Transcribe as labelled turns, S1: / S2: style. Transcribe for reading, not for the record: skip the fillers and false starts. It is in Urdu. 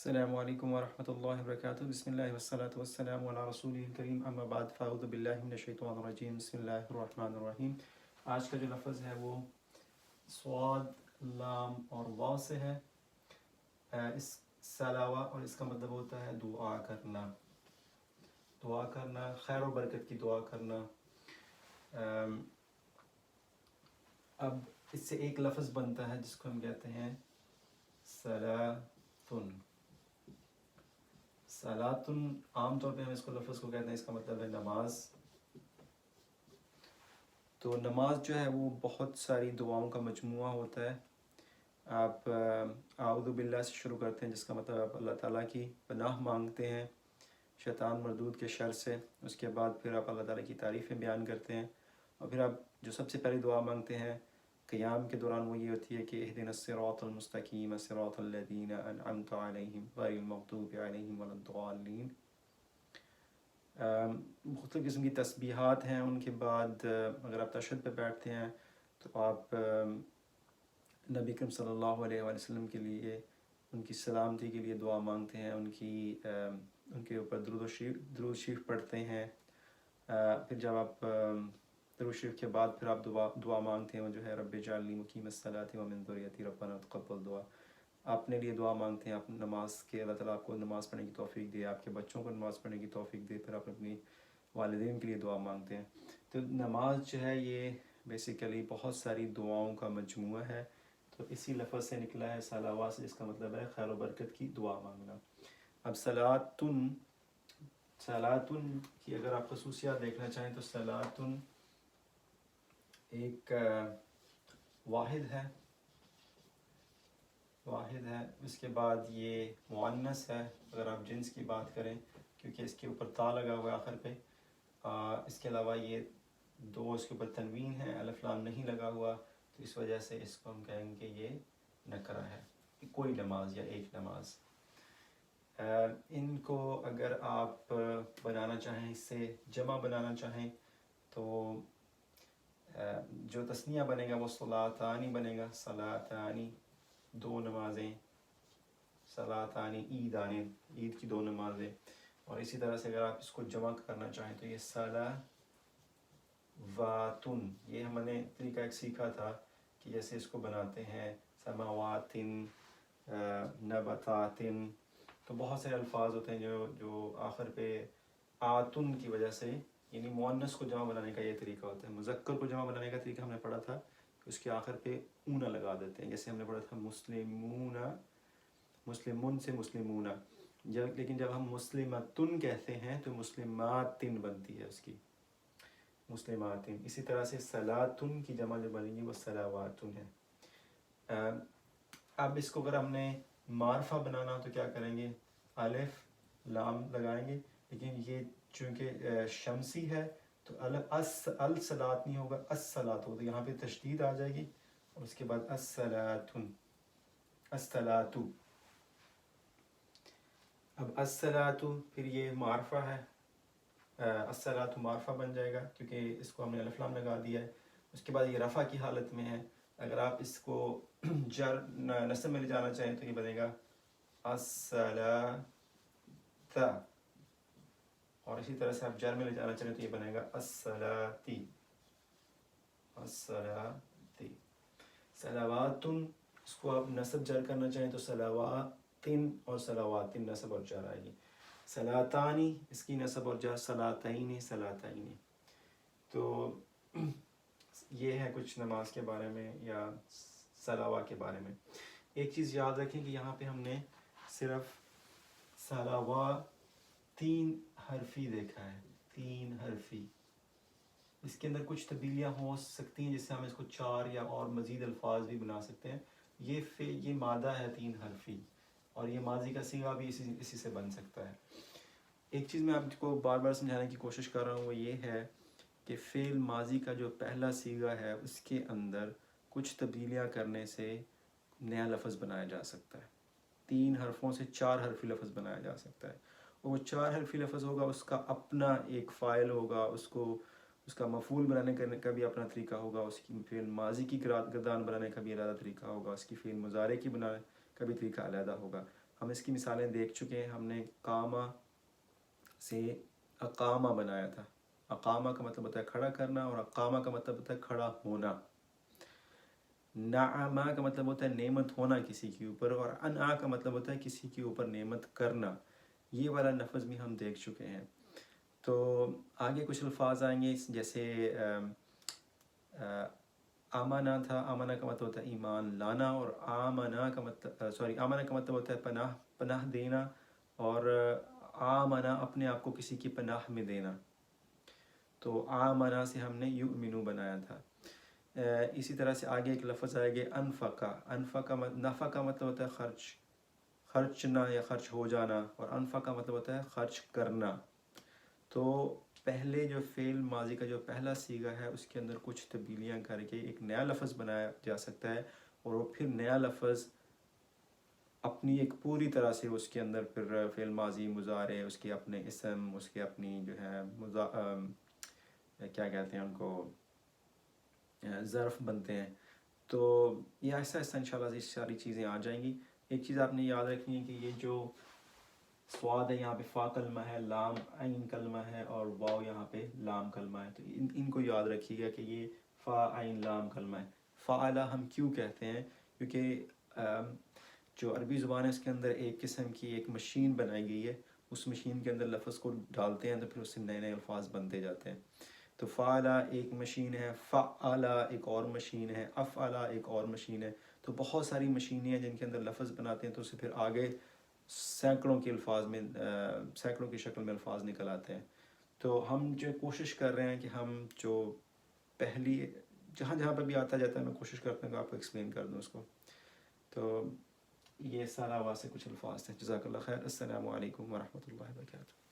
S1: السلام علیکم ورحمۃ اللہ وبرکاتہ بسم اللہ والصلاة والسلام علی رسول کریم اما بعد فاعوذ باللہ من الشیطان الرجیم بسم اللہ الرحمن الرحیم۔ آج کا جو لفظ ہے وہ صاد لام اور واو سے ہے۔ اس سے علاوہ اور اس کا مطلب ہوتا ہے دعا کرنا، دعا کرنا، خیر و برکت کی دعا کرنا۔ اب اس سے ایک لفظ بنتا ہے جس کو ہم کہتے ہیں صلاتن۔ صلاتن عام طور پہ ہم اس کو لفظ کو کہتے ہیں، اس کا مطلب ہے نماز۔ تو نماز جو ہے وہ بہت ساری دعاؤں کا مجموعہ ہوتا ہے۔ آپ اعوذ باللہ سے شروع کرتے ہیں جس کا مطلب آپ اللہ تعالیٰ کی پناہ مانگتے ہیں شیطان مردود کے شر سے۔ اس کے بعد پھر آپ اللہ تعالیٰ کی تعریفیں بیان کرتے ہیں، اور پھر آپ جو سب سے پہلی دعا مانگتے ہیں قیام کے دوران وہ یہ ہوتی ہے کہ اہدنا الصراط المستقیم صراط الذین انعمت علیہم غیر المغضوب علیہم ولا الضالین۔ مختلف قسم کی تسبیحات ہیں۔ ان کے بعد اگر آپ تشہد پہ بیٹھتے ہیں تو آپ نبی کریم صلی اللہ علیہ وآلہ وسلم کے لیے ان کی سلامتی کے لیے دعا مانگتے ہیں، ان کے اوپر درود شریف پڑھتے ہیں۔ پھر جب آپ درود شریف کے بعد پھر آپ دعا مانگتے ہیں وہ جو ہے رب اجعلنی مقیم الصلاۃ ومن ذریتی ربنا تقبل دعا۔ آپ اپنے لیے دعا مانگتے ہیں، آپ نماز کے اللہ تعالیٰ آپ کو نماز پڑھنے کی توفیق دے، آپ کے بچوں کو نماز پڑھنے کی توفیق دے، پھر آپ اپنی والدین کے لیے دعا مانگتے ہیں۔ تو نماز جو ہے یہ بیسیکلی بہت ساری دعاؤں کا مجموعہ ہے۔ تو اسی لفظ سے نکلا ہے صلوات سے، جس کا مطلب ہے خیر و برکت کی دعا مانگنا۔ اب صلاتن کی اگر آپ خصوصیات دیکھنا چاہیں تو صلاتن ایک واحد ہے، اس کے بعد یہ مؤنث ہے اگر آپ جنس کی بات کریں، کیونکہ اس کے اوپر تا لگا ہوا ہے آخر پہ۔ اس کے علاوہ یہ دو اس کے اوپر تنوین ہے، الف لام نہیں لگا ہوا، تو اس وجہ سے اس کو ہم کہیں گے یہ نکرہ ہے، کوئی نماز یا ایک نماز۔ ان کو اگر آپ بنانا چاہیں، اس سے جمع بنانا چاہیں تو جو تثنیہ بنے گا وہ صلاتانی بنے گا، صلاتانی دو نمازیں، صلاتانی عیدانی عید کی دو نمازیں۔ اور اسی طرح سے اگر آپ اس کو جمع کرنا چاہیں تو یہ صلواتن، یہ ہم نے طریقہ ایک سیکھا تھا کہ جیسے اس کو بناتے ہیں سماواتن، نبتاتن، تو بہت سے الفاظ ہوتے ہیں جو آخر پہ آتن کی وجہ سے، یعنی مؤنث کو جمع بنانے کا یہ طریقہ ہوتا ہے۔ مذکر کو جمع بنانے کا طریقہ ہم نے پڑھا تھا کہ اس کے آخر پہ اون لگا دیتے ہیں، جیسے ہم نے پڑھا تھا مسلمون، مسلمون سے مسلمون، لیکن جب ہم مسلمتن کہتے ہیں تو مسلماتن بنتی ہے اس کی، مسلماتن۔ اسی طرح سے صلاتن کی جمع جو بنے گی وہ صلواتن ہے۔ اب اس کو اگر ہم نے معرفہ بنانا تو کیا کریں گے، الف لام لگائیں گے، لیکن یہ چونکہ شمسی ہے تو الصلاۃ نہیں ہوگا، الصلاۃ ہوگا، یہاں پہ تشدید آ جائے گی، اور اس کے بعد الصلاۃن، الصلاۃ۔ اب الصلاۃ پھر یہ معرفہ ہے، الصلاۃ معرفہ بن جائے گا کیونکہ اس کو ہم نے الف لام لگا دیا ہے۔ اس کے بعد یہ رفع کی حالت میں ہے، اگر آپ اس کو جر نصب میں لے جانا چاہیں تو یہ بنے گا الصلاۃ، اور اسی طرح سے آپ جر میں لے جانا چاہیں تو یہ بنے گا الصلاتی، الصلاتی۔ صلواتن اس کو آپ نصب جر کرنا چاہیں تو صلواتن اور صلواتن نصب اور جر آئے گی۔ صلاتانی اس کی نصب اور جر صلاتین، صلاتین۔ تو یہ ہے کچھ نماز کے بارے میں یا صلوات کے بارے میں۔ ایک چیز یاد رکھیں کہ یہاں پہ ہم نے صرف صلوات 3 حرفی دیکھا ہے، 3 حرفی۔ اس کے اندر کچھ تبدیلیاں ہو سکتی ہیں جس سے ہم اس کو 4 یا اور مزید الفاظ بھی بنا سکتے ہیں۔ یہ مادہ ہے 3 حرفی، اور یہ ماضی کا صیغہ بھی اسی سے بن سکتا ہے۔ ایک چیز میں آپ کو بار بار سمجھانے کی کوشش کر رہا ہوں وہ یہ ہے کہ فعل ماضی کا جو پہلا صیغہ ہے اس کے اندر کچھ تبدیلیاں کرنے سے نیا لفظ بنایا جا سکتا ہے، 3 حرفوں سے 4 حرفی لفظ بنایا جا سکتا ہے۔ اور وہ 4 حرفی لفظ ہوگا، اس کا اپنا ایک فاعل ہوگا، اس کا مفعول بنانے کا بھی اپنا طریقہ ہوگا، اس کی فعل ماضی کی گردان بنانے کا بھی علیحدہ طریقہ ہوگا، اس کی فعل مضارع کی بنانے کا بھی طریقہ علیحدہ ہوگا۔ ہم اس کی مثالیں دیکھ چکے ہیں. ہم نے کاما سے اقامہ بنایا تھا. اقامہ کا مطلب ہوتا ہے کھڑا کرنا اور اقامہ کا مطلب ہوتا ہے کھڑا ہونا. نعمہ کا مطلب ہوتا ہے نعمت ہونا کسی کے اوپر، اور انعا کا مطلب ہوتا ہے کسی کے اوپر نعمت کرنا. یہ والا لفظ بھی ہم دیکھ چکے ہیں. تو آگے کچھ الفاظ آئیں گے جیسے آمانہ تھا. آمانہ کا مطلب ہوتا ہے ایمان لانا، اور آمانہ کا مطلب آمانہ کا مطلب ہوتا ہے پناہ دینا، اور آمانہ اپنے آپ کو کسی کی پناہ میں دینا. تو آمانہ سے ہم نے یؤمنو بنایا تھا. اسی طرح سے آگے ایک لفظ آئے گا انفقا. نفع کا مطلب ہوتا ہے خرچنا یا خرچ ہو جانا، اور انفع کا مطلب ہوتا ہے خرچ کرنا. تو پہلے جو فعل ماضی کا جو پہلا صیغہ ہے اس کے اندر کچھ تبدیلیاں کر کے ایک نیا لفظ بنایا جا سکتا ہے، اور وہ پھر نیا لفظ اپنی ایک پوری طرح سے اس کے اندر پھر فعل ماضی مضارع، اس کے اپنے اسم، اس کے اپنی جو ہے کیا کہتے ہیں ان کو، ظرف بنتے ہیں. تو یہ ایسا ایسا انشاءاللہ یہ ساری چیزیں آ جائیں گی. ایک چیز آپ نے یاد رکھنی ہے کہ یہ جو سواد ہے یہاں پہ فا کلمہ ہے، لام عین کلمہ ہے، اور واو یہاں پہ لام کلمہ ہے. تو ان کو یاد رکھیے گا کہ یہ فا عین لام کلمہ ہے. فعلہ ہم کیوں کہتے ہیں؟ کیونکہ جو عربی زبان ہے اس کے اندر ایک قسم کی ایک مشین بنائی گئی ہے. اس مشین کے اندر لفظ کو ڈالتے ہیں تو پھر اس سے نئے نئے الفاظ بنتے جاتے ہیں. تو فعلہ ایک مشین ہے، فعلہ ایک اور مشین ہے، افعلہ ایک اور مشین ہے. تو بہت ساری مشینیں ہیں جن کے اندر لفظ بناتے ہیں تو اسے پھر آگے سینکڑوں کے الفاظ میں سینکڑوں کی شکل میں الفاظ نکل آتے ہیں. تو ہم جو کوشش کر رہے ہیں کہ ہم جو پہلی جہاں جہاں پہ بھی آتا جاتا ہے میں کوشش کرتا ہوں کہ آپ کو ایکسپلین کر دوں اس کو. تو یہ سارا واسطے کچھ الفاظ تھے. جزاک اللہ خیر. السلام علیکم ورحمۃ اللہ وبرکاتہ.